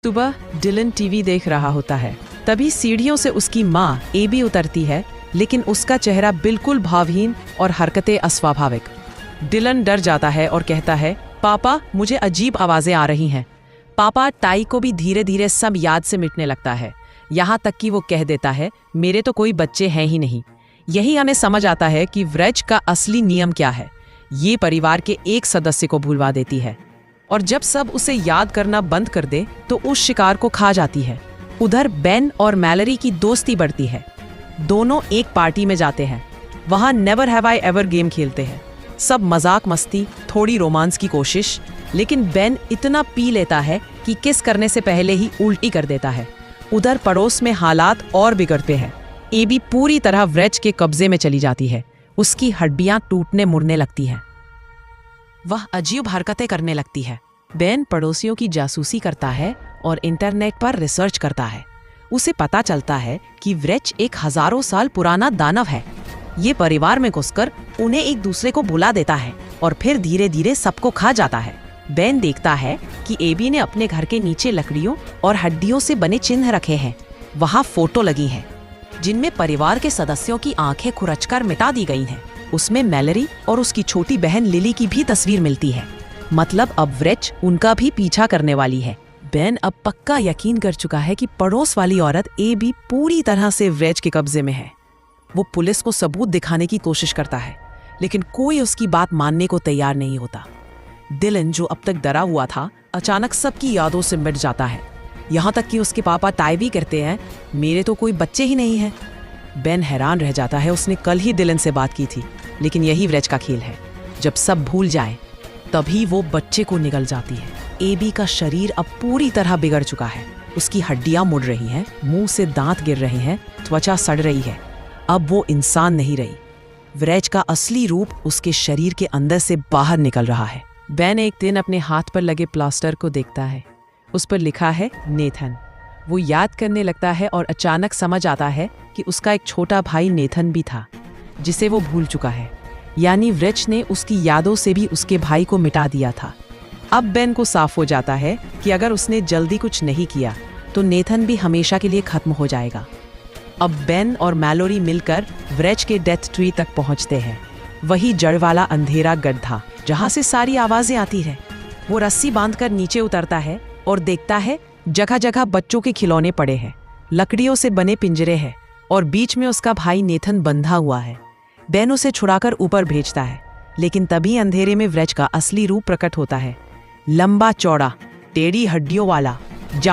सुबह Dylan TV देख रहा होता है। तभी सीढ़ियों से उसकी माँ एबी उतरती है, लेकिन उसका चेहरा बिल्कुल भावहीन और हरकतें अस्वाभाविक। डिलन डर जाता है और कहता है, पापा मुझे अजीब आवाजें आ रही हैं। पापा टाई को भी धीरे धीरे सब याद से मिटने लगता है, यहाँ तक कि वो कह देता है, मेरे तो कोई बच्चे हैं ही नहीं। यही हमें समझ आता है कि व्रेज का असली नियम क्या है। ये परिवार के एक सदस्य को भुलवा देती है और जब सब उसे याद करना बंद कर दे तो उस शिकार को खा जाती है। उधर बेन और मैलरी की दोस्ती बढ़ती है। दोनों एक पार्टी में जाते हैं। वहां never have I ever game खेलते हैं। सब मजाक मस्ती, थोड़ी रोमांस की कोशिश, लेकिन बेन इतना पी लेता है कि किस करने से पहले ही उल्टी कर देता है। उधर पड़ोस में हालात और बिगड़ते हैं। एबी पूरी तरह व्रेज के कब्जे में चली जाती है। उसकी हड्डियां टूटने मुड़ने लगती हैं। वह अजीब हरकतें करने लगती है। बेन पड़ोसियों की जासूसी करता है और इंटरनेट पर रिसर्च करता है। उसे पता चलता है कि व्रेज एक हजारों साल पुराना दानव है। ये परिवार में घुसकर उन्हें एक दूसरे को भुला देता है और फिर धीरे धीरे सबको खा जाता है। बेन देखता है कि एबी ने अपने घर के नीचे लकड़ियों और हड्डियों से बने चिन्ह रखे हैं। वहाँ फोटो लगी हैं जिनमें परिवार के सदस्यों की आंखें खुरचकर मिटा दी गई हैं। उसमें मैलरी और उसकी छोटी बहन लिली की भी तस्वीर मिलती है। मतलब अब व्रेज उनका भी पीछा करने वाली है। बेन अब पक्का यकीन कर चुका है कि पड़ोस वाली औरत एबी पूरी तरह से व्रेज के कब्जे में है। वो पुलिस को सबूत दिखाने की कोशिश करता है, लेकिन कोई उसकी बात मानने को तैयार नहीं होता। डिलन, जो अब तक डरा हुआ था, अचानक सबकी यादों से मिट जाता है। यहाँ तक कि उसके पापा टाई भी कहते हैं, मेरे तो कोई बच्चे ही नहीं हैं। बेन हैरान रह जाता है। उसने कल ही डिलन से बात की थी, लेकिन यही व्रेज का खेल है। जब सब भूल जाए तभी वो बच्चे को निगल जाती है। एबी का शरीर अब पूरी तरह बिगड़ चुका है। उसकी हड्डियां मुड़ रही हैं, मुंह से दांत गिर रहे हैं, त्वचा सड़ रही है। अब वो इंसान नहीं रही। व्रेज का असली रूप उसके शरीर के अंदर से बाहर निकल रहा है। बेन एक दिन अपने हाथ पर लगे प्लास्टर को देखता है। उस पर लिखा है नेथन। वो याद करने लगता है और अचानक समझ आता है कि उसका एक छोटा भाई नेथन भी था, जिसे वो भूल चुका है। यानी व्रेज ने उसकी यादों से भी उसके भाई को मिटा दिया था। अब बेन को साफ हो जाता है कि अगर उसने जल्दी कुछ नहीं किया तो नेथन भी हमेशा के लिए खत्म हो जाएगा। अब बेन और मैलोरी मिलकर व्रेज के डेथ ट्री तक पहुंचते हैं। वही जड़ वाला अंधेरा गड्ढा जहां से सारी आवाजें आती है। वो रस्सी बांधकर नीचे उतरता है और देखता है जगह जगह बच्चों के खिलौने पड़े हैं, लकड़ियों से बने पिंजरे हैं और बीच में उसका भाई नेथन बंधा हुआ है। बेन उसे छुड़ाकर ऊपर भेजता है, लेकिन तभी अंधेरे में व्रेज का असली रूप प्रकट होता है। लंबा चौड़ा, टेढ़ी हड्डियों वाला, जान